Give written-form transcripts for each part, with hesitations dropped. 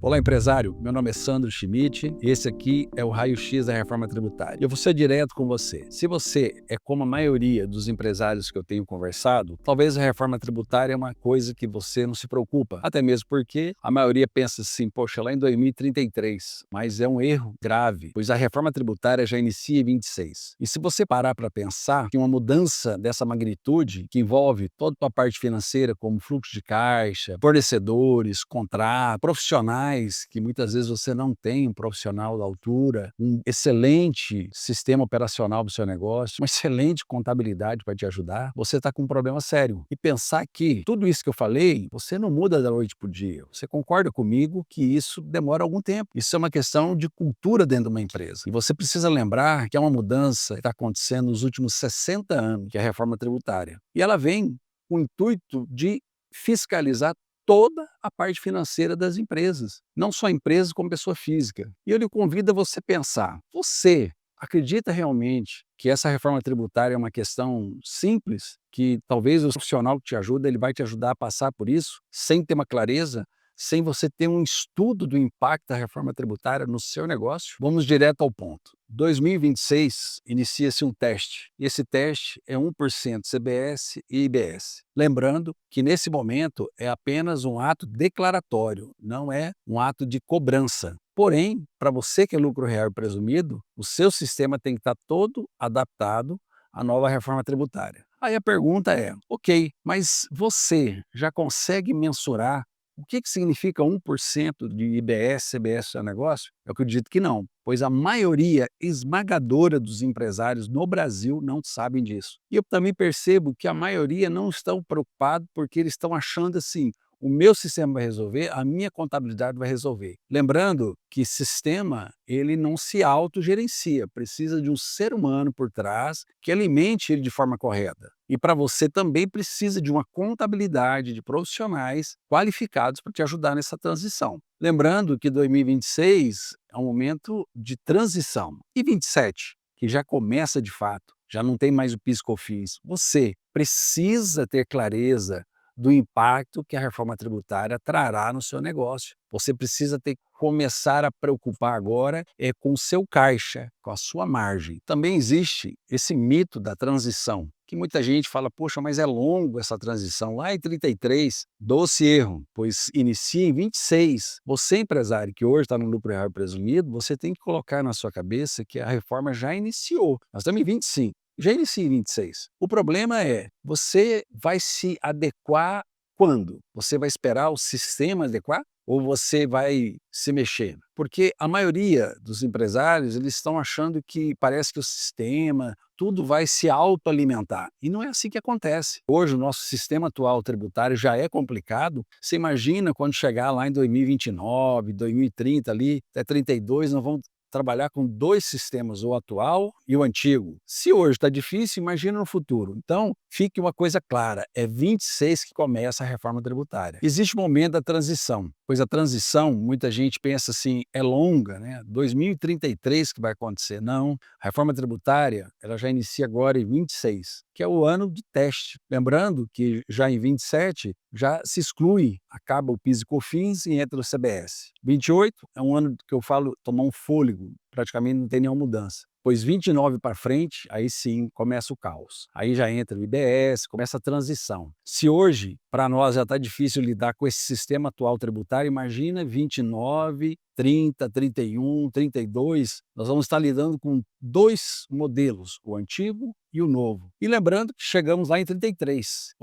Olá, empresário. Meu nome é Sandro Schmidt e esse aqui é o Raio-X da Reforma Tributária. Eu vou ser direto com você. Se você é como a maioria dos empresários que eu tenho conversado, talvez a reforma tributária é uma coisa que você não se preocupa. Até mesmo porque a maioria pensa assim, poxa, lá em 2033. Mas é um erro grave, pois a reforma tributária já inicia em 26. E se você parar para pensar que uma mudança dessa magnitude, que envolve toda a parte financeira, como fluxo de caixa, fornecedores, contratos, profissionais, que muitas vezes você não tem um profissional da altura, um excelente sistema operacional do seu negócio, uma excelente contabilidade para te ajudar, você está com um problema sério. E pensar que tudo isso que eu falei, você não muda da noite para o dia. Você concorda comigo que isso demora algum tempo. Isso é uma questão de cultura dentro de uma empresa. E você precisa lembrar que é uma mudança que está acontecendo nos últimos 60 anos, que é a reforma tributária. E ela vem com o intuito de fiscalizar toda a parte financeira das empresas, não só empresas como pessoa física. E eu lhe convido a você pensar, você acredita realmente que essa reforma tributária é uma questão simples, que talvez o profissional que te ajuda, ele vai te ajudar a passar por isso, sem ter uma clareza, sem você ter um estudo do impacto da reforma tributária no seu negócio? Vamos direto ao ponto. 2026 inicia-se um teste, e esse teste é 1% CBS e IBS. Lembrando que nesse momento é apenas um ato declaratório, não é um ato de cobrança. Porém, para você que é lucro real presumido, o seu sistema tem que estar todo adaptado à nova reforma tributária. Aí a pergunta é, ok, mas você já consegue mensurar o que significa 1% de IBS, CBS no seu negócio? Eu acredito que não, pois a maioria esmagadora dos empresários no Brasil não sabem disso. E eu também percebo que a maioria não estão preocupados porque eles estão achando assim, o meu sistema vai resolver, a minha contabilidade vai resolver. Lembrando que sistema, ele não se autogerencia, precisa de um ser humano por trás que alimente ele de forma correta. E para você também precisa de uma contabilidade de profissionais qualificados para te ajudar nessa transição. Lembrando que 2026 é um momento de transição. E 27, que já começa de fato, já não tem mais o PIS/COFINS. Você precisa ter clareza do impacto que a reforma tributária trará no seu negócio. Você precisa começar a preocupar agora com o seu caixa, com a sua margem. Também existe esse mito da transição, que muita gente fala, poxa, mas é longo essa transição. Lá em 33, doce erro, pois inicia em 26. Você, empresário, que hoje está no lucro real presumido, você tem que colocar na sua cabeça que a reforma já iniciou. Nós estamos em 25. Já inicia em 26. O problema é, você vai se adequar quando? Você vai esperar o sistema adequar? Ou você vai se mexer? Porque a maioria dos empresários, eles estão achando que parece que o sistema, tudo vai se autoalimentar. E não é assim que acontece. Hoje, o nosso sistema atual tributário já é complicado. Você imagina quando chegar lá em 2029, 2030, ali, até 32, nós vamos trabalhar com dois sistemas, o atual e o antigo. Se hoje está difícil, imagina no futuro. Então, fique uma coisa clara, é 26 que começa a reforma tributária. Existe o momento da transição, pois a transição, muita gente pensa assim, é longa, né? 2033 que vai acontecer. Não, a reforma tributária, ela já inicia agora em 26, que é o ano de teste. Lembrando que já em 27, já se exclui, acaba o PIS e COFINS e entra o CBS. 28 é um ano que eu falo tomar um fôlego, praticamente não tem nenhuma mudança. Pois 29 para frente, aí sim começa o caos. Aí já entra o IBS, começa a transição. Se hoje, para nós, já está difícil lidar com esse sistema atual tributário, imagina 29, 30, 31, 32, nós vamos estar lidando com dois modelos, o antigo e o novo. E lembrando que chegamos lá em 33.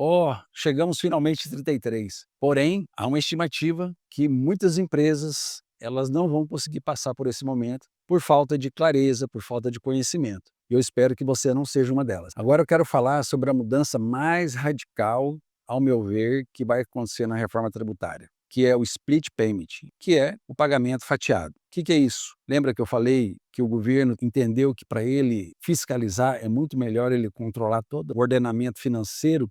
Chegamos finalmente em 33. Porém, há uma estimativa que muitas empresas elas não vão conseguir passar por esse momento por falta de clareza, por falta de conhecimento. Eu espero que você não seja uma delas. Agora eu quero falar sobre a mudança mais radical, ao meu ver, que vai acontecer na reforma tributária, que é o split payment, que é o pagamento fatiado. O que é isso? Lembra que eu falei que o governo entendeu que para ele fiscalizar é muito melhor ele controlar todo o ordenamento financeiro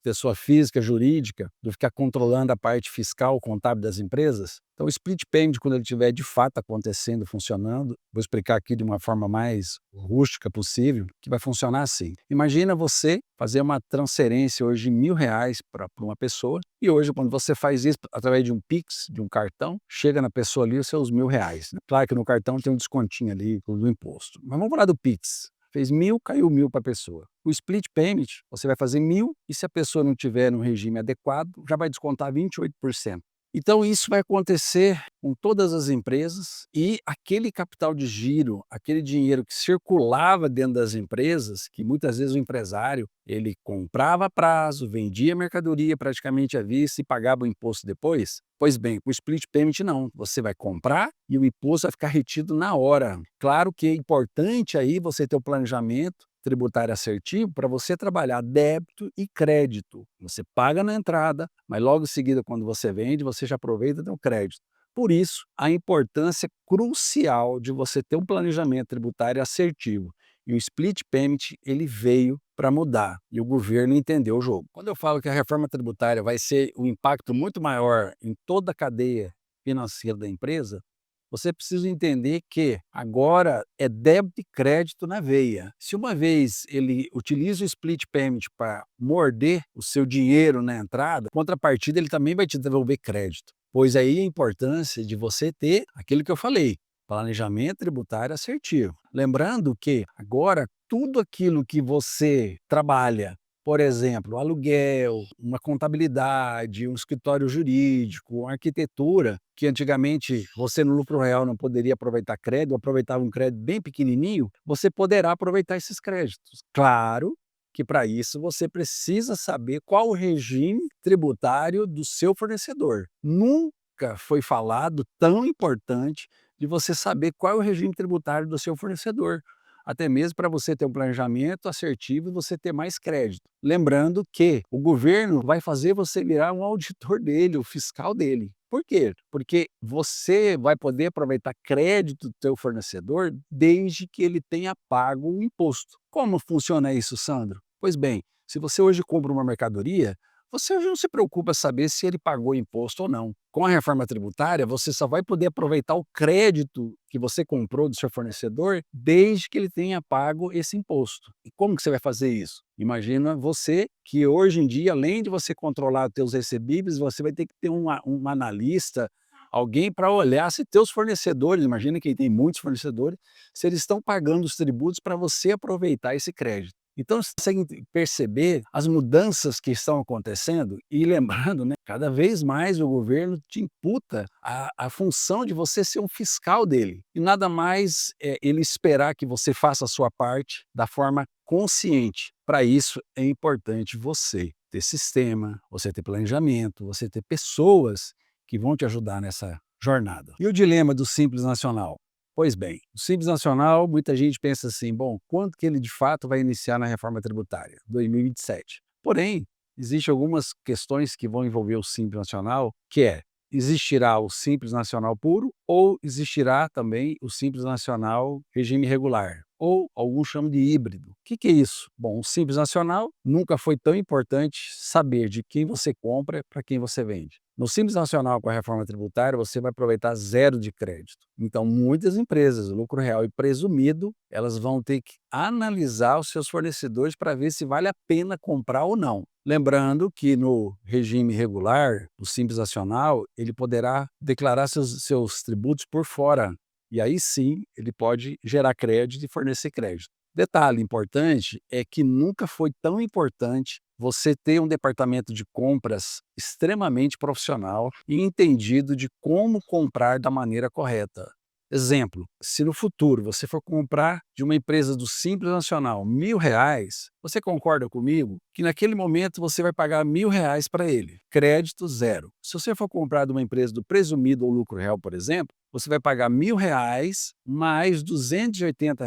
pessoa física, jurídica, do que ficar controlando a parte fiscal, contábil das empresas. Então, o split payment, quando ele estiver de fato acontecendo, funcionando, vou explicar aqui de uma forma mais rústica possível, que vai funcionar assim. Imagina você fazer uma transferência hoje de R$ 1.000 para uma pessoa, e hoje, quando você faz isso através de um Pix, de um cartão, chega na pessoa ali os seus R$ 1.000. Claro que no cartão tem um descontinho ali do imposto. Mas vamos falar do Pix. Fez 1.000, caiu 1.000 para a pessoa. O split payment, você vai fazer 1.000 e se a pessoa não tiver no regime adequado, já vai descontar 28%. Então isso vai acontecer com todas as empresas e aquele capital de giro, aquele dinheiro que circulava dentro das empresas, que muitas vezes o empresário, ele comprava a prazo, vendia mercadoria praticamente à vista e pagava o imposto depois. Pois bem, com o split payment não, você vai comprar e o imposto vai ficar retido na hora. Claro que é importante aí você ter o planejamento tributário assertivo para você trabalhar débito e crédito. Você paga na entrada, mas logo em seguida, quando você vende, você já aproveita e tem o crédito. Por isso, a importância crucial de você ter um planejamento tributário assertivo. E o split payment, ele veio para mudar, e o governo entendeu o jogo. Quando eu falo que a reforma tributária vai ser um impacto muito maior em toda a cadeia financeira da empresa, você precisa entender que agora é débito e crédito na veia. Se uma vez ele utiliza o split payment para morder o seu dinheiro na entrada, contrapartida ele também vai te devolver crédito. Pois aí a importância de você ter aquilo que eu falei, planejamento tributário assertivo. Lembrando que agora tudo aquilo que você trabalha, por exemplo, aluguel, uma contabilidade, um escritório jurídico, uma arquitetura, que antigamente você no lucro real não poderia aproveitar crédito, aproveitava um crédito bem pequenininho, você poderá aproveitar esses créditos. Claro que para isso você precisa saber qual o regime tributário do seu fornecedor. Nunca foi falado tão importante de você saber qual é o regime tributário do seu fornecedor, até mesmo para você ter um planejamento assertivo e você ter mais crédito. Lembrando que o governo vai fazer você virar um auditor dele, o fiscal dele. Por quê? Porque você vai poder aproveitar crédito do seu fornecedor desde que ele tenha pago o imposto. Como funciona isso, Sandro? Pois bem, se você hoje compra uma mercadoria, você hoje não se preocupa saber se ele pagou imposto ou não. Com a reforma tributária, você só vai poder aproveitar o crédito que você comprou do seu fornecedor desde que ele tenha pago esse imposto. E como que você vai fazer isso? Imagina você que hoje em dia, além de você controlar os teus recebíveis, você vai ter que ter um analista, alguém para olhar se teus fornecedores, imagina quem tem muitos fornecedores, se eles estão pagando os tributos para você aproveitar esse crédito. Então, você consegue perceber as mudanças que estão acontecendo e lembrando, né, cada vez mais o governo te imputa a função de você ser um fiscal dele. E nada mais é ele esperar que você faça a sua parte da forma consciente. Para isso é importante você ter sistema, você ter planejamento, você ter pessoas que vão te ajudar nessa jornada. E o dilema do Simples Nacional? Pois bem, o Simples Nacional, muita gente pensa assim, bom, quando que ele de fato vai iniciar na reforma tributária? 2027. Porém, existem algumas questões que vão envolver o Simples Nacional, que é, existirá o Simples Nacional puro ou existirá também o Simples Nacional regime regular, ou alguns chamam de híbrido. O que é isso? Bom, o Simples Nacional nunca foi tão importante saber de quem você compra para quem você vende. No Simples Nacional, com a reforma tributária, você vai aproveitar zero de crédito. Então, muitas empresas, lucro real e presumido, elas vão ter que analisar os seus fornecedores para ver se vale a pena comprar ou não. Lembrando que no regime regular, o Simples Nacional, ele poderá declarar seus tributos por fora. E aí sim, ele pode gerar crédito e fornecer crédito. Detalhe importante é que nunca foi tão importante você ter um departamento de compras extremamente profissional e entendido de como comprar da maneira correta. Exemplo, se no futuro você for comprar de uma empresa do Simples Nacional R$ 1.000, você concorda comigo que naquele momento você vai pagar R$ 1.000 para ele, crédito zero. Se você for comprar de uma empresa do presumido ou lucro real, por exemplo, você vai pagar R$ 1.000 mais R$ 280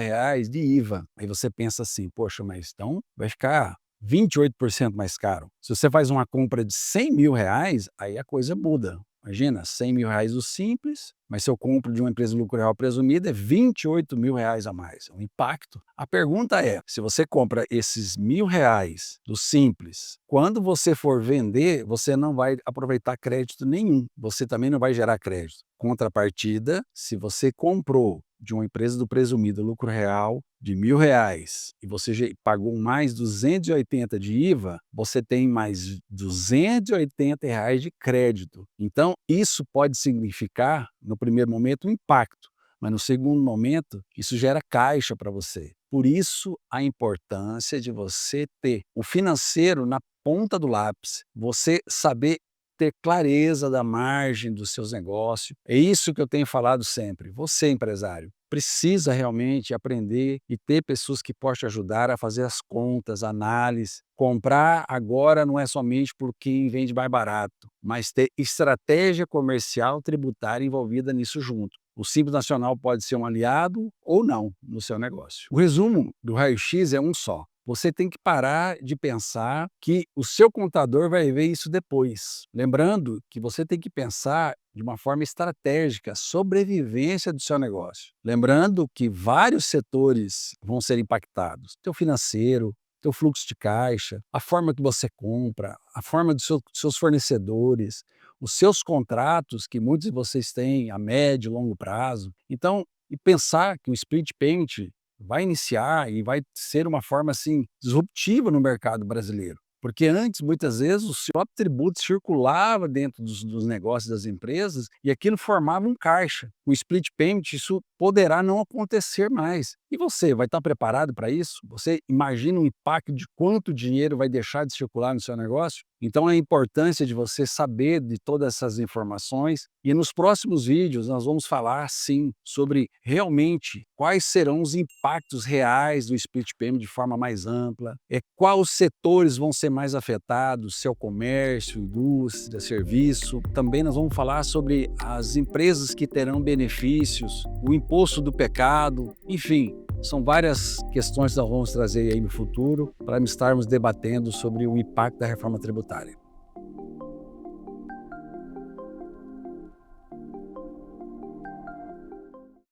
de IVA. Aí você pensa assim, poxa, mas então vai ficar 28% mais caro. Se você faz uma compra de R$ 100.000, aí a coisa muda. Imagina, R$ 100.000 do Simples, mas se eu compro de uma empresa de lucro real presumida, é R$ 28.000 a mais. É um impacto. A pergunta é, se você compra esses R$ 1.000 do Simples, quando você for vender, você não vai aproveitar crédito nenhum. Você também não vai gerar crédito. Contrapartida, se você comprou de uma empresa do presumido lucro real de R$ 1.000 e você pagou mais 280 de IVA, você tem mais R$ 280 de crédito. Então, isso pode significar, no primeiro momento, um impacto, mas no segundo momento, isso gera caixa para você. Por isso, a importância de você ter o financeiro na ponta do lápis, você saber ter clareza da margem dos seus negócios. É isso que eu tenho falado sempre. Você, empresário, precisa realmente aprender e ter pessoas que possam te ajudar a fazer as contas, análise. Comprar agora não é somente por quem vende mais barato, mas ter estratégia comercial tributária envolvida nisso junto. O Simples Nacional pode ser um aliado ou não no seu negócio. O resumo do raio-x é um só. Você tem que parar de pensar que o seu contador vai ver isso depois. Lembrando que você tem que pensar de uma forma estratégica a sobrevivência do seu negócio. Lembrando que vários setores vão ser impactados. Teu financeiro, teu fluxo de caixa, a forma que você compra, a forma dos seus fornecedores, os seus contratos, que muitos de vocês têm a médio e longo prazo. Então, e pensar que o split payment vai iniciar e vai ser uma forma assim disruptiva no mercado brasileiro. Porque antes, muitas vezes, o próprio tributo circulava dentro dos negócios das empresas e aquilo formava um caixa. O split payment, isso poderá não acontecer mais. E você vai estar preparado para isso? Você imagina o impacto de quanto dinheiro vai deixar de circular no seu negócio? Então, a importância de você saber de todas essas informações. E nos próximos vídeos nós vamos falar, sim, sobre realmente quais serão os impactos reais do split payment de forma mais ampla, quais setores vão ser mais afetados, seu comércio, indústria, serviço. Também nós vamos falar sobre as empresas que terão benefícios, o imposto do pecado, enfim. São várias questões que nós vamos trazer aí no futuro para estarmos debatendo sobre o impacto da reforma tributária.